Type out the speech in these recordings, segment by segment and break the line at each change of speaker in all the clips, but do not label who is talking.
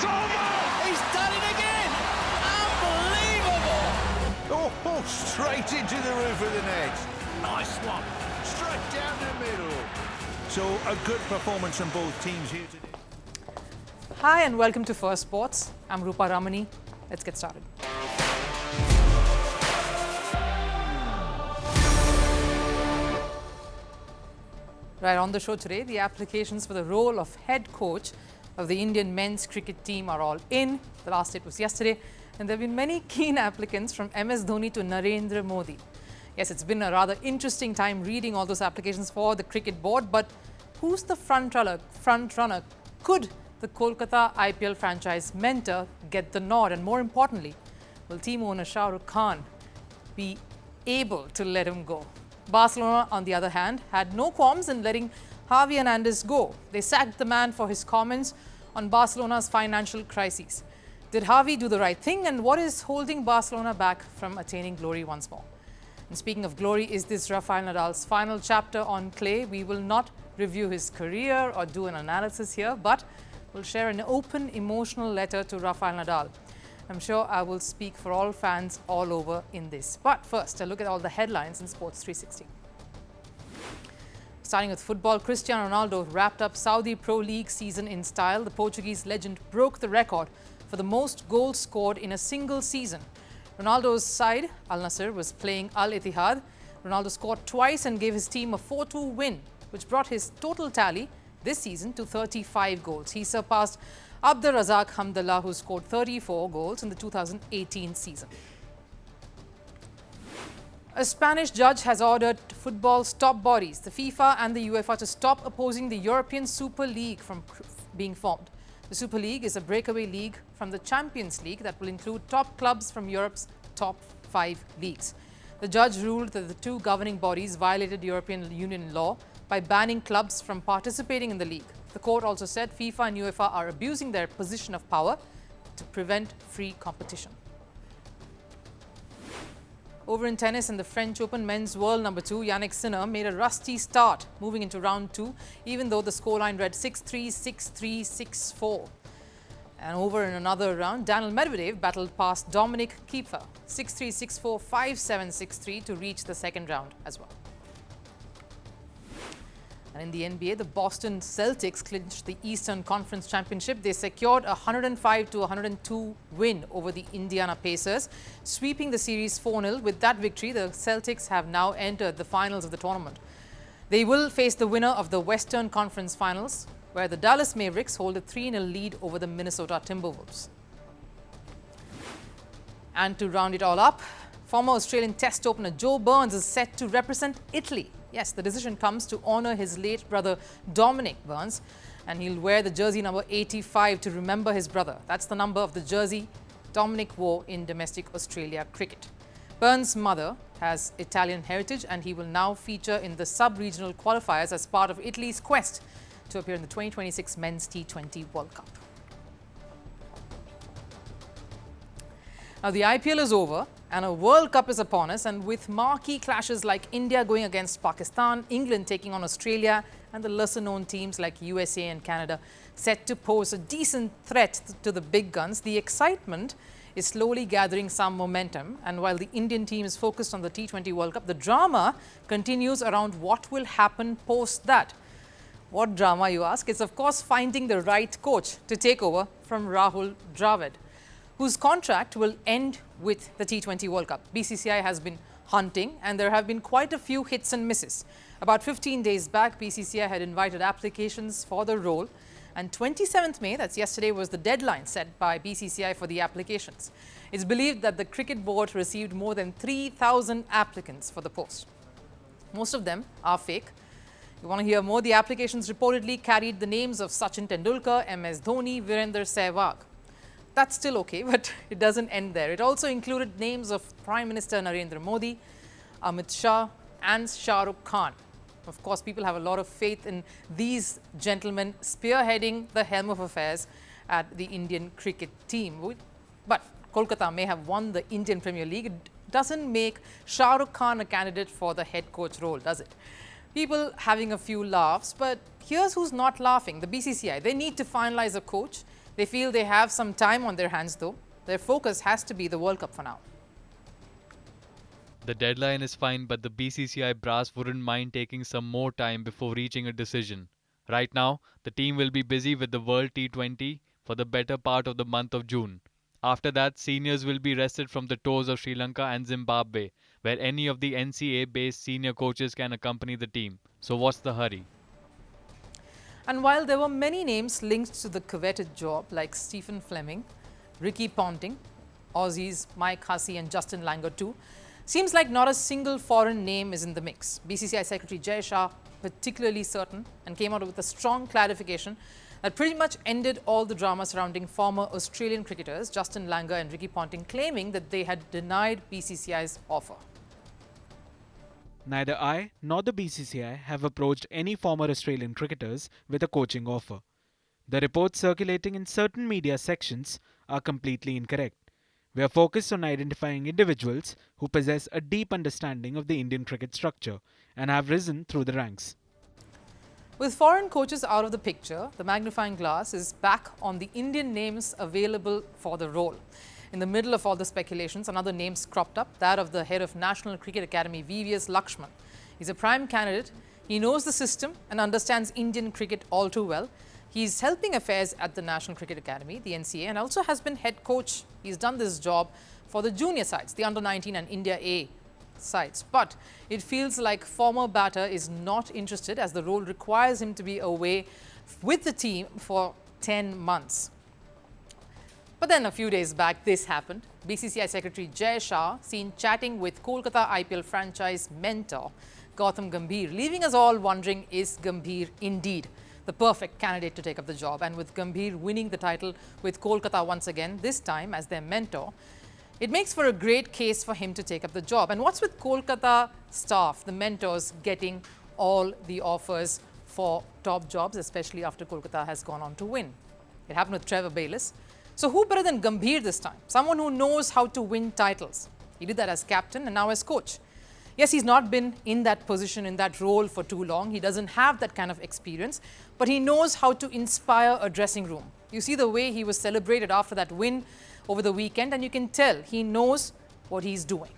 He's done it again! Unbelievable!
Oh, straight into the roof of the net.
Nice one.
Straight down the middle. So a good performance from both teams here today.
Hi and welcome to Firstpost. I'm Rupha Ramani. Let's get started. Right, on the show today, the applications for the role of head coach of the Indian men's cricket team are all in. The last date was yesterday, and there have been many keen applicants from MS Dhoni to Narendra Modi. Yes, it's been a rather interesting time reading all those applications for the cricket board, but who's the front runner? Could the Kolkata IPL franchise mentor get the nod? And more importantly, will team owner Shah Rukh Khan be able to let him go? Barcelona, on the other hand, had no qualms in letting Xavi Hernandez go. They sacked the man for his comments on Barcelona's financial crises. Did Xavi do the right thing, and what is holding Barcelona back from attaining glory once more? And speaking of glory, is this Rafael Nadal's final chapter on clay? We will not review his career or do an analysis here, but we'll share an open, emotional letter to Rafael Nadal. I'm sure I will speak for all fans all over in this. But first, a look at all the headlines in Sports 360. Starting with football, Cristiano Ronaldo wrapped up Saudi Pro League season in style. The Portuguese legend broke the record for the most goals scored in a single season. Ronaldo's side, Al Nassr, was playing Al Ittihad. Ronaldo scored twice and gave his team a 4-2 win, which brought his total tally this season to 35 goals. He surpassed Abdurrazak Hamdallah, who scored 34 goals in the 2018 season. A Spanish judge has ordered football's top bodies, the FIFA and the UEFA, to stop opposing the European Super League from being formed. The Super League is a breakaway league from the Champions League that will include top clubs from Europe's top 5 leagues. The judge ruled that the two governing bodies violated European Union law by banning clubs from participating in the league. The court also said FIFA and UEFA are abusing their position of power to prevent free competition. Over in tennis, in the French Open men's world number 2, Yannick Sinner made a rusty start moving into round 2, even though the scoreline read 6-3, 6-3, 6-4. And over in another round, Daniil Medvedev battled past Dominic Kiefer 6-3, 6-4, 5-7, 6-3 to reach the second round as well. And in the NBA, the Boston Celtics clinched the Eastern Conference Championship. They secured a 105-102 win over the Indiana Pacers, sweeping the series 4-0. With that victory, the Celtics have now entered the finals of the tournament. They will face the winner of the Western Conference Finals, where the Dallas Mavericks hold a 3-0 lead over the Minnesota Timberwolves. And to round it all up, former Australian Test opener Joe Burns is set to represent Italy. Yes, the decision comes to honour his late brother Dominic Burns, and he'll wear the jersey number 85 to remember his brother. That's the number of the jersey Dominic wore in domestic Australia cricket. Burns' mother has Italian heritage, and he will now feature in the sub-regional qualifiers as part of Italy's quest to appear in the 2026 Men's T20 World Cup. Now, the IPL is over and a World Cup is upon us, and with marquee clashes like India going against Pakistan, England taking on Australia, and the lesser-known teams like USA and Canada set to pose a decent threat to the big guns, the excitement is slowly gathering some momentum. And while the Indian team is focused on the T20 World Cup, the drama continues around what will happen post that. What drama, you ask? It's of course finding the right coach to take over from Rahul Dravid, whose contract will end with the T20 World Cup. BCCI has been hunting, and there have been quite a few hits and misses. About 15 days back, BCCI had invited applications for the role, and 27th May, that's yesterday, was the deadline set by BCCI for the applications. It's believed that the cricket board received more than 3,000 applicants for the post. Most of them are fake. You want to hear more? The applications reportedly carried the names of Sachin Tendulkar, MS Dhoni, Virender Sehwag. That's still okay, but it doesn't end there. It also included names of Prime Minister Narendra Modi, Amit Shah, and Shah Rukh Khan. Of course, people have a lot of faith in these gentlemen spearheading the helm of affairs at the Indian cricket team. But Kolkata may have won the Indian Premier League. It doesn't make Shah Rukh Khan a candidate for the head coach role, does it? People having a few laughs, but here's who's not laughing. The BCCI, they need to finalize a coach. They feel they have some time on their hands though. Their focus has to be the World Cup for now.
The deadline is fine, but the BCCI brass wouldn't mind taking some more time before reaching a decision. Right now, the team will be busy with the World T20 for the better part of the month of June. After that, seniors will be rested from the tours of Sri Lanka and Zimbabwe, where any of the NCA-based senior coaches can accompany the team. So what's the hurry?
And while there were many names linked to the coveted job like Stephen Fleming, Ricky Ponting, Aussies Mike Hussey and Justin Langer too, seems like not a single foreign name is in the mix. BCCI Secretary Jay Shah particularly certain and came out with a strong clarification that pretty much ended all the drama surrounding former Australian cricketers Justin Langer and Ricky Ponting, claiming that they had denied BCCI's offer.
Neither I nor the BCCI have approached any former Australian cricketers with a coaching offer. The reports circulating in certain media sections are completely incorrect. We are focused on identifying individuals who possess a deep understanding of the Indian cricket structure and have risen through the ranks.
With foreign coaches out of the picture, the magnifying glass is back on the Indian names available for the role. In the middle of all the speculations, another name's cropped up, that of the head of National Cricket Academy, VVS Lakshman. He's a prime candidate. He knows the system and understands Indian cricket all too well. He's helping affairs at the National Cricket Academy, the NCA, and also has been head coach. He's done this job for the junior sides, the under-19 and India A sides. But it feels like former batter is not interested as the role requires him to be away with the team for 10 months. But then a few days back, this happened. BCCI Secretary Jay Shah seen chatting with Kolkata IPL franchise mentor Gautam Gambhir, leaving us all wondering, is Gambhir indeed the perfect candidate to take up the job? And with Gambhir winning the title with Kolkata once again, this time as their mentor, it makes for a great case for him to take up the job. And what's with Kolkata staff, the mentors, getting all the offers for top jobs, especially after Kolkata has gone on to win? It happened with Trevor Bayliss. So who better than Gambhir this time? Someone who knows how to win titles. He did that as captain and now as coach. Yes, he's not been in that position, in that role for too long. He doesn't have that kind of experience, but he knows how to inspire a dressing room. You see the way he was celebrated after that win over the weekend, and you can tell he knows what he's doing.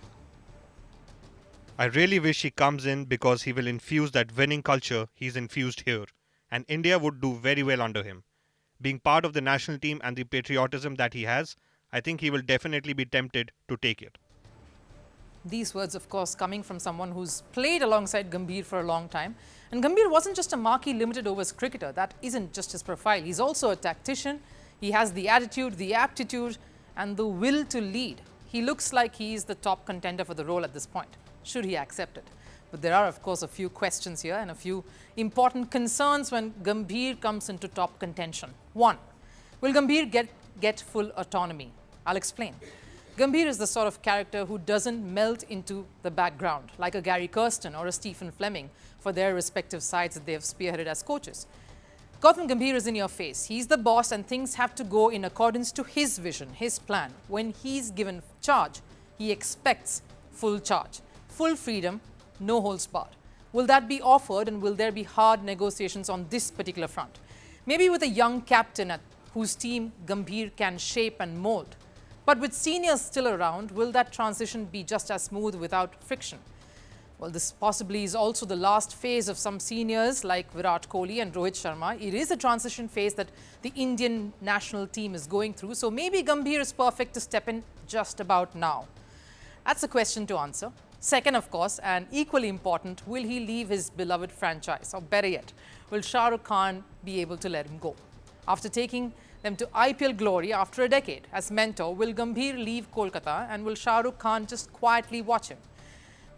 I really wish he comes in because he will infuse that winning culture he's infused here, and India would do very well under him. Being part of the national team and the patriotism that he has, I think he will definitely be tempted to take it.
These words, of course, coming from someone who's played alongside Gambhir for a long time. And Gambhir wasn't just a marquee limited overs cricketer. That isn't just his profile. He's also a tactician. He has the attitude, the aptitude, and the will to lead. He looks like he's the top contender for the role at this point, should he accept it. But there are, of course, a few questions here and a few important concerns when Gambhir comes into top contention. One, will Gambhir get full autonomy? I'll explain. Gambhir is the sort of character who doesn't melt into the background like a Gary Kirsten or a Stephen Fleming for their respective sides that they have spearheaded as coaches. Gautam Gambhir is in your face. He's the boss and things have to go in accordance to his vision, his plan. When he's given charge, he expects full charge, full freedom, no holds barred. Will that be offered and will there be hard negotiations on this particular front? Maybe with a young captain at whose team Gambhir can shape and mold. But with seniors still around, will that transition be just as smooth without friction? Well, this possibly is also the last phase of some seniors like Virat Kohli and Rohit Sharma. It is a transition phase that the Indian national team is going through. So maybe Gambhir is perfect to step in just about now. That's a question to answer. Second, of course, and equally important, will he leave his beloved franchise? Or better yet, will Shah Rukh Khan be able to let him go? After taking them to IPL glory after a decade as mentor, will Gambhir leave Kolkata and will Shah Rukh Khan just quietly watch him?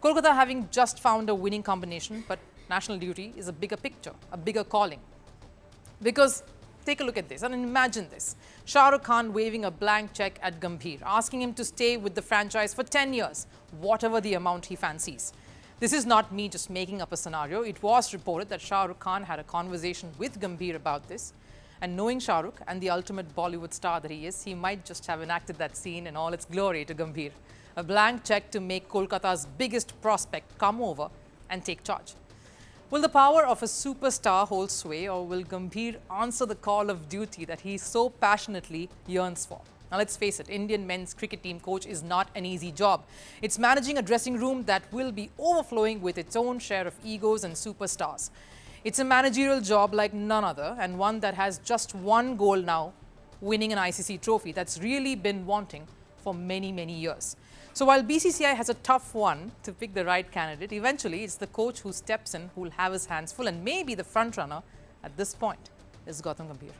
Kolkata having just found a winning combination, but national duty is a bigger picture, a bigger calling. Because take a look at this and imagine this. Shah Rukh Khan waving a blank check at Gambhir, asking him to stay with the franchise for 10 years, whatever the amount he fancies. This is not me just making up a scenario. It was reported that Shah Rukh Khan had a conversation with Gambhir about this. And knowing Shah Rukh and the ultimate Bollywood star that he is, he might just have enacted that scene in all its glory to Gambhir. A blank check to make Kolkata's biggest prospect come over and take charge. Will the power of a superstar hold sway, or will Gambhir answer the call of duty that he so passionately yearns for? Now let's face it, Indian men's cricket team coach is not an easy job. It's managing a dressing room that will be overflowing with its own share of egos and superstars. It's a managerial job like none other, and one that has just one goal now: winning an ICC trophy that's really been wanting for many, many years. So while BCCI has a tough one to pick the right candidate, eventually it's the coach who steps in who will have his hands full, and maybe the front runner at this point is Gautam Gambhir.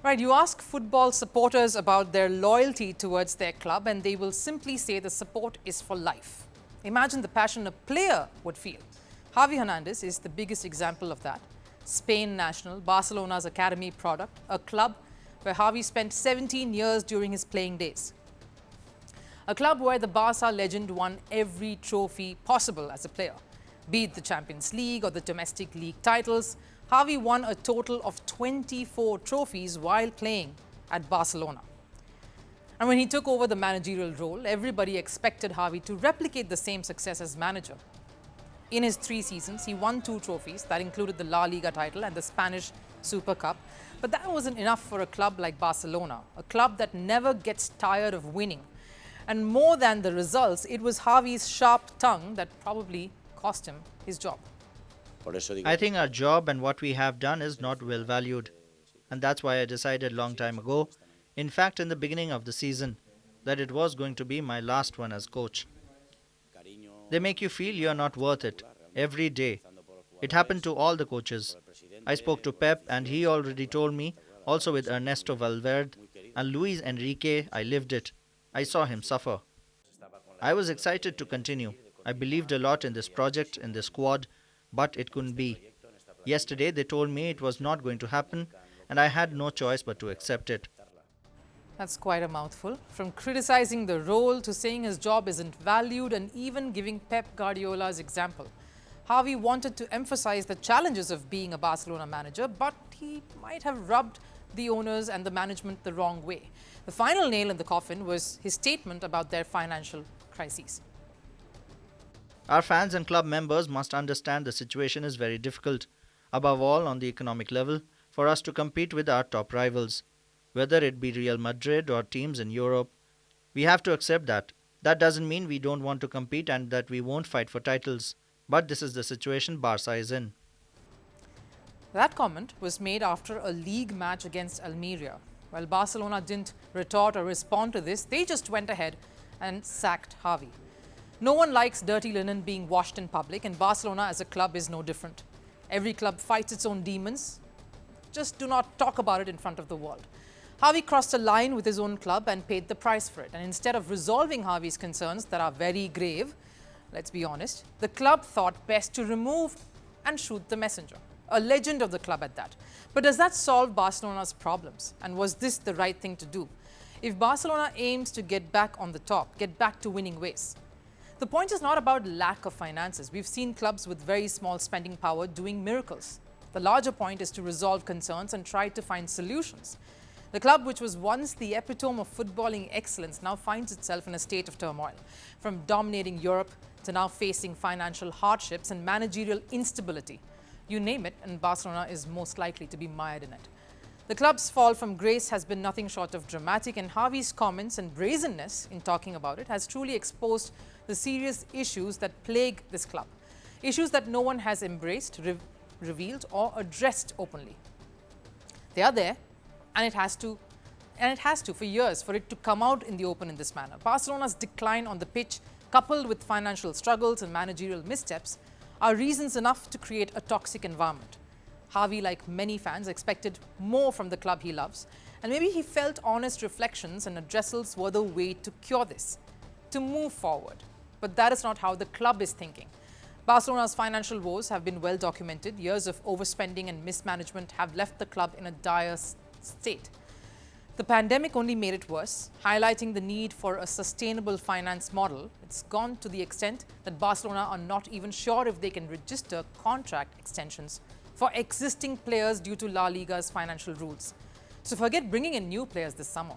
Right, you ask football supporters about their loyalty towards their club and they will simply say the support is for life. Imagine the passion a player would feel. Xavi Hernandez is the biggest example of that. Spain national, Barcelona's academy product, a club where Xavi spent 17 years during his playing days. A club where the Barca legend won every trophy possible as a player. Be it the Champions League or the domestic league titles, Xavi won a total of 24 trophies while playing at Barcelona. And when he took over the managerial role, everybody expected Xavi to replicate the same success as manager. In his 3 seasons, he won 2 trophies that included the La Liga title and the Spanish Super Cup. But that wasn't enough for a club like Barcelona, a club that never gets tired of winning. And more than the results, it was Xavi's sharp tongue that probably cost him his job.
I think our job and what we have done is not well valued. And that's why I decided long time ago, in fact in the beginning of the season, that it was going to be my last one as coach. They make you feel you are not worth it every day. It happened to all the coaches. I spoke to Pep and he already told me, also with Ernesto Valverde and Luis Enrique, I lived it. I saw him suffer. I was excited to continue. I believed a lot in this project, in this squad, but it couldn't be. Yesterday they told me it was not going to happen and I had no choice but to accept it.
That's quite a mouthful. From criticizing the role to saying his job isn't valued and even giving Pep Guardiola's example. Xavi wanted to emphasize the challenges of being a Barcelona manager, but he might have rubbed the owners and the management the wrong way. The final nail in the coffin was his statement about their financial crises.
Our fans and club members must understand the situation is very difficult, above all on the economic level, for us to compete with our top rivals, whether it be Real Madrid or teams in Europe. We have to accept that. That doesn't mean we don't want to compete and that we won't fight for titles, but this is the situation Barca is in.
That comment was made after a league match against Almeria. While Barcelona didn't retort or respond to this, they just went ahead and sacked Xavi. No one likes dirty linen being washed in public, and Barcelona as a club is no different. Every club fights its own demons. Just do not talk about it in front of the world. Xavi crossed a line with his own club and paid the price for it. And instead of resolving Xavi's concerns that are very grave, let's be honest, the club thought best to remove and shoot the messenger. A legend of the club at that. But does that solve Barcelona's problems? And was this the right thing to do? If Barcelona aims to get back on the top, get back to winning ways, the point is not about lack of finances. We've seen clubs with very small spending power doing miracles. The larger point is to resolve concerns and try to find solutions. The club, which was once the epitome of footballing excellence, now finds itself in a state of turmoil. From dominating Europe to now facing financial hardships and managerial instability. You name it, and Barcelona is most likely to be mired in it. The club's fall from grace has been nothing short of dramatic, and Xavi's comments and brazenness in talking about it has truly exposed the serious issues that plague this club. Issues that no one has embraced, revealed or addressed openly. They are there, and it has to for years for it to come out in the open in this manner. Barcelona's decline on the pitch, coupled with financial struggles and managerial missteps, are reasons enough to create a toxic environment. Xavi, like many fans, expected more from the club he loves, and maybe he felt honest reflections and addressals were the way to cure this, to move forward. But that is not how the club is thinking. Barcelona's financial woes have been well documented. Years of overspending and mismanagement have left the club in a dire state. The pandemic only made it worse, highlighting the need for a sustainable finance model. It's gone to the extent that Barcelona are not even sure if they can register contract extensions for existing players due to La Liga's financial rules. So forget bringing in new players this summer.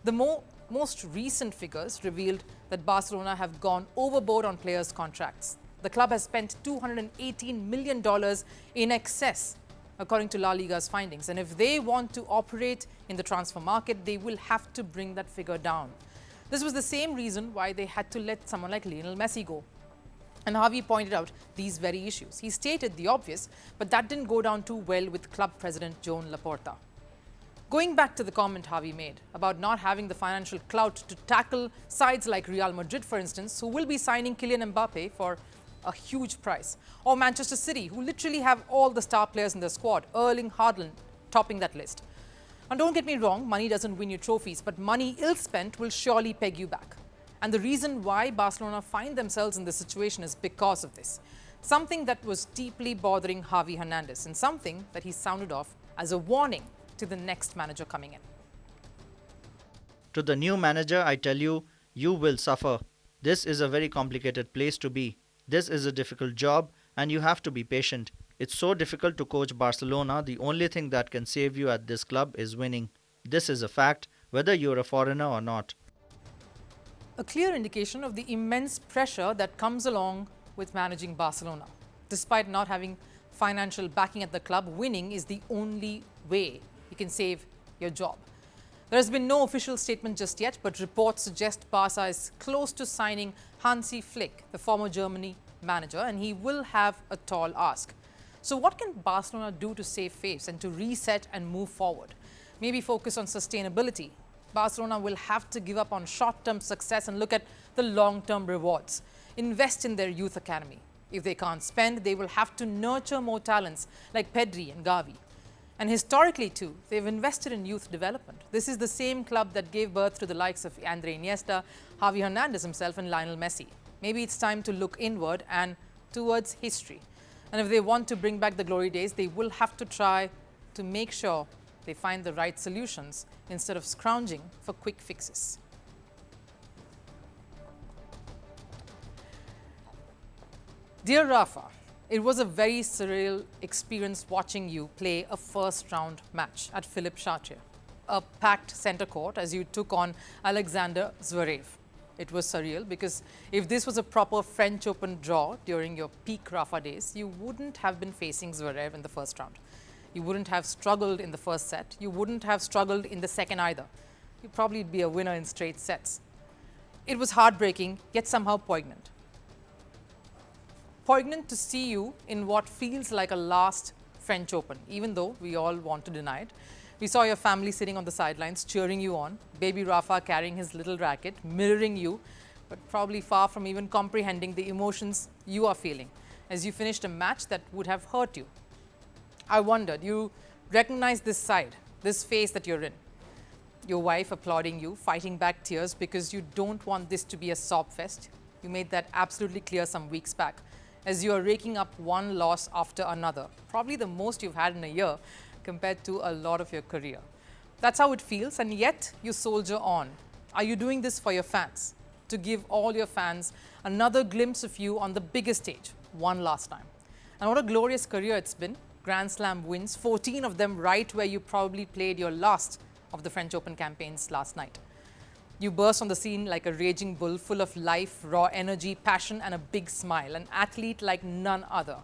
The more Most recent figures revealed that Barcelona have gone overboard on players' contracts. The club has spent $218 million in excess, according to La Liga's findings. And if they want to operate in the transfer market, they will have to bring that figure down. This was the same reason why they had to let someone like Lionel Messi go. And Xavi pointed out these very issues. He stated the obvious, but that didn't go down too well with club president Joan Laporta. Going back to the comment Xavi made about not having the financial clout to tackle sides like Real Madrid, for instance, who will be signing Kylian Mbappe for a huge price, or Manchester City, who literally have all the star players in their squad, Erling Haaland topping that list. And don't get me wrong, money doesn't win you trophies, but money ill spent will surely peg you back. And the reason why Barcelona find themselves in this situation is because of this. Something that was deeply bothering Xavi Hernandez, and something that he sounded off as a warning to the next manager coming in.
To the new manager, I tell you, you will suffer. This is a very complicated place to be. This is a difficult job and you have to be patient. It's so difficult to coach Barcelona. The only thing that can save you at this club is winning. This is a fact, whether you're a foreigner or not.
A clear indication of the immense pressure that comes along with managing Barcelona. Despite not having financial backing at the club, winning is the only way you can save your job. There has been no official statement just yet, but reports suggest Barca is close to signing Hansi Flick, the former Germany manager, and he will have a tall ask. So what can Barcelona do to save face and to reset and move forward? Maybe focus on sustainability. Barcelona will have to give up on short-term success and look at the long-term rewards. Invest in their youth academy. If they can't spend, they will have to nurture more talents like Pedri and Gavi. And historically too, they've invested in youth development. This is the same club that gave birth to the likes of Andre Iniesta, Xavi Hernandez himself and Lionel Messi. Maybe it's time to look inward and towards history. And if they want to bring back the glory days, they will have to try to make sure they find the right solutions instead of scrounging for quick fixes. Dear Rafa, it was a very surreal experience watching you play a first-round match at Philippe Chatrier, a packed centre court as you took on Alexander Zverev. It was surreal because if this was a proper French Open draw during your peak Rafa days, you wouldn't have been facing Zverev in the first round. You wouldn't have struggled in the first set. You wouldn't have struggled in the second either. You'd probably be a winner in straight sets. It was heartbreaking, yet somehow poignant. Poignant to see you in what feels like a last French Open, even though we all want to deny it. We saw your family sitting on the sidelines, cheering you on, baby Rafa carrying his little racket, mirroring you, but probably far from even comprehending the emotions you are feeling as you finished a match that would have hurt you. I wondered, you recognize this side, this phase that you're in. Your wife applauding you, fighting back tears because you don't want this to be a sob fest. You made that absolutely clear some weeks back as you are raking up one loss after another, probably the most you've had in a year compared to a lot of your career. That's how it feels, and yet you soldier on. Are you doing this for your fans? To give all your fans another glimpse of you on the biggest stage, one last time. And what a glorious career it's been. Grand Slam wins, 14 of them right where you probably played your last of the French Open campaigns last night. You burst on the scene like a raging bull, full of life, raw energy, passion, and a big smile. An athlete like none other,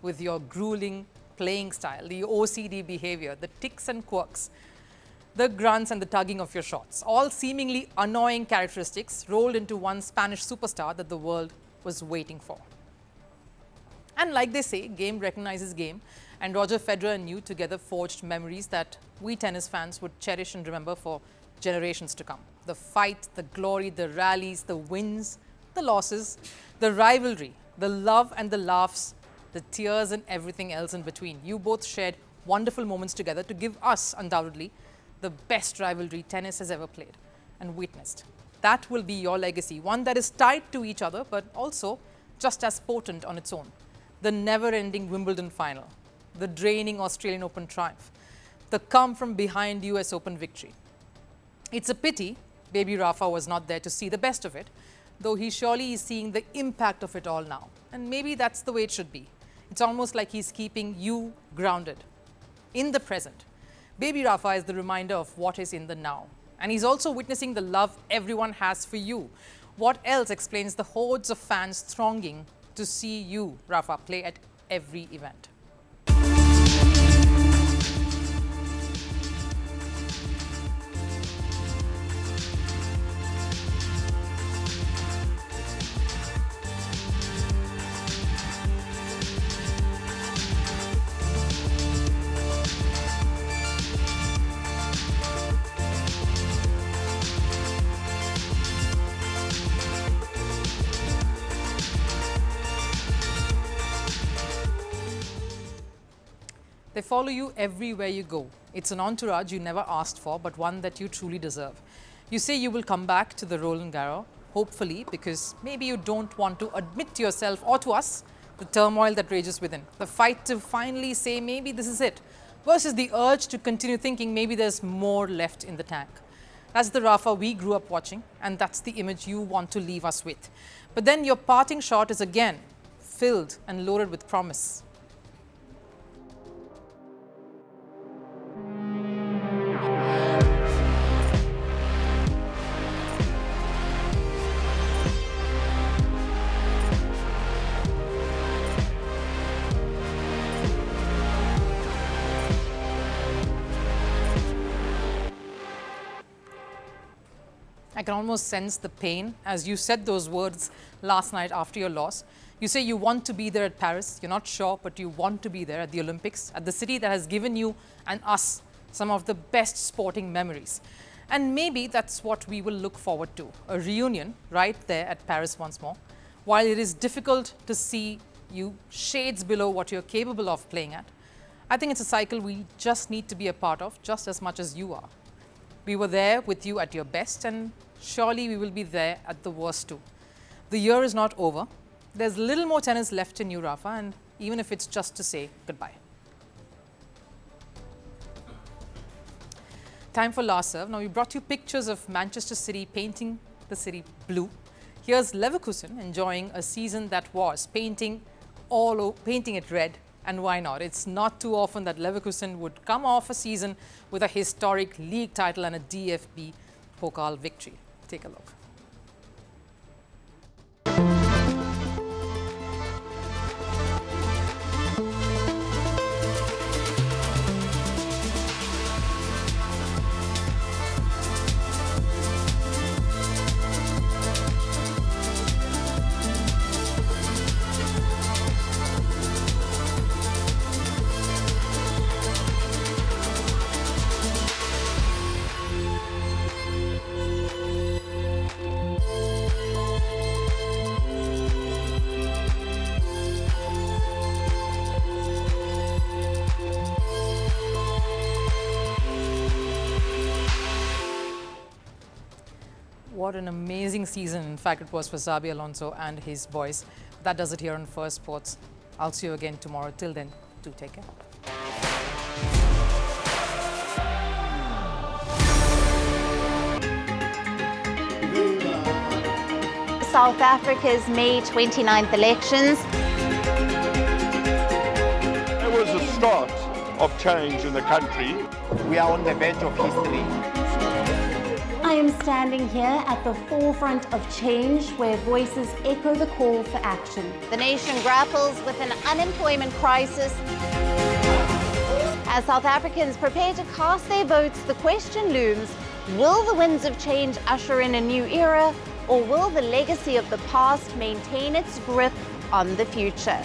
with your grueling playing style, the OCD behavior, the tics and quirks, the grunts and the tugging of your shots, all seemingly annoying characteristics rolled into one Spanish superstar that the world was waiting for. And like they say, game recognizes game, and Roger Federer and you together forged memories that we tennis fans would cherish and remember for generations to come. The fight, the glory, the rallies, the wins, the losses, the rivalry, the love and the laughs, the tears and everything else in between. You both shared wonderful moments together to give us, undoubtedly, the best rivalry tennis has ever played and witnessed. That will be your legacy, one that is tied to each other, but also just as potent on its own. The never-ending Wimbledon final, the draining Australian Open triumph, the come-from-behind US Open victory. It's a pity baby Rafa was not there to see the best of it, though he surely is seeing the impact of it all now. And maybe that's the way it should be. It's almost like he's keeping you grounded in the present. Baby Rafa is the reminder of what is in the now. And he's also witnessing the love everyone has for you. What else explains the hordes of fans thronging to see you, Rafa, play at every event? They follow you everywhere you go. It's an entourage you never asked for, but one that you truly deserve. You say you will come back to the Roland Garros, hopefully, because maybe you don't want to admit to yourself or to us the turmoil that rages within. The fight to finally say maybe this is it, versus the urge to continue thinking maybe there's more left in the tank. That's the Rafa we grew up watching, and that's the image you want to leave us with. But then your parting shot is again filled and loaded with promise. I can almost sense the pain as you said those words last night after your loss. You say you want to be there at Paris. You're not sure, but you want to be there at the Olympics, at the city that has given you and us some of the best sporting memories. And maybe that's what we will look forward to, a reunion right there at Paris once more. While it is difficult to see you shades below what you're capable of playing at, I think it's a cycle we just need to be a part of just as much as you are. We were there with you at your best, and surely we will be there at the worst too. The year is not over. There's a little more tennis left in you, Rafa, and even if it's just to say goodbye. Time for last serve. Now, we brought you pictures of Manchester City painting the city blue. Here's Leverkusen enjoying a season that was painting it red. And why not? It's not too often that Leverkusen would come off a season with a historic league title and a DFB Pokal victory. Take a look. What an amazing season, in fact, it was for Xabi Alonso and his boys. That does it here on Firstpost. I'll see you again tomorrow. Till then, do take care.
South Africa's May 29th elections.
It was the start of change in the country.
We are on the verge of history.
I am standing here at the forefront of change where voices echo the call for action. The nation grapples with an unemployment crisis. As South Africans prepare to cast their votes, the question looms, will the winds of change usher in a new era, or will the legacy of the past maintain its grip on the future?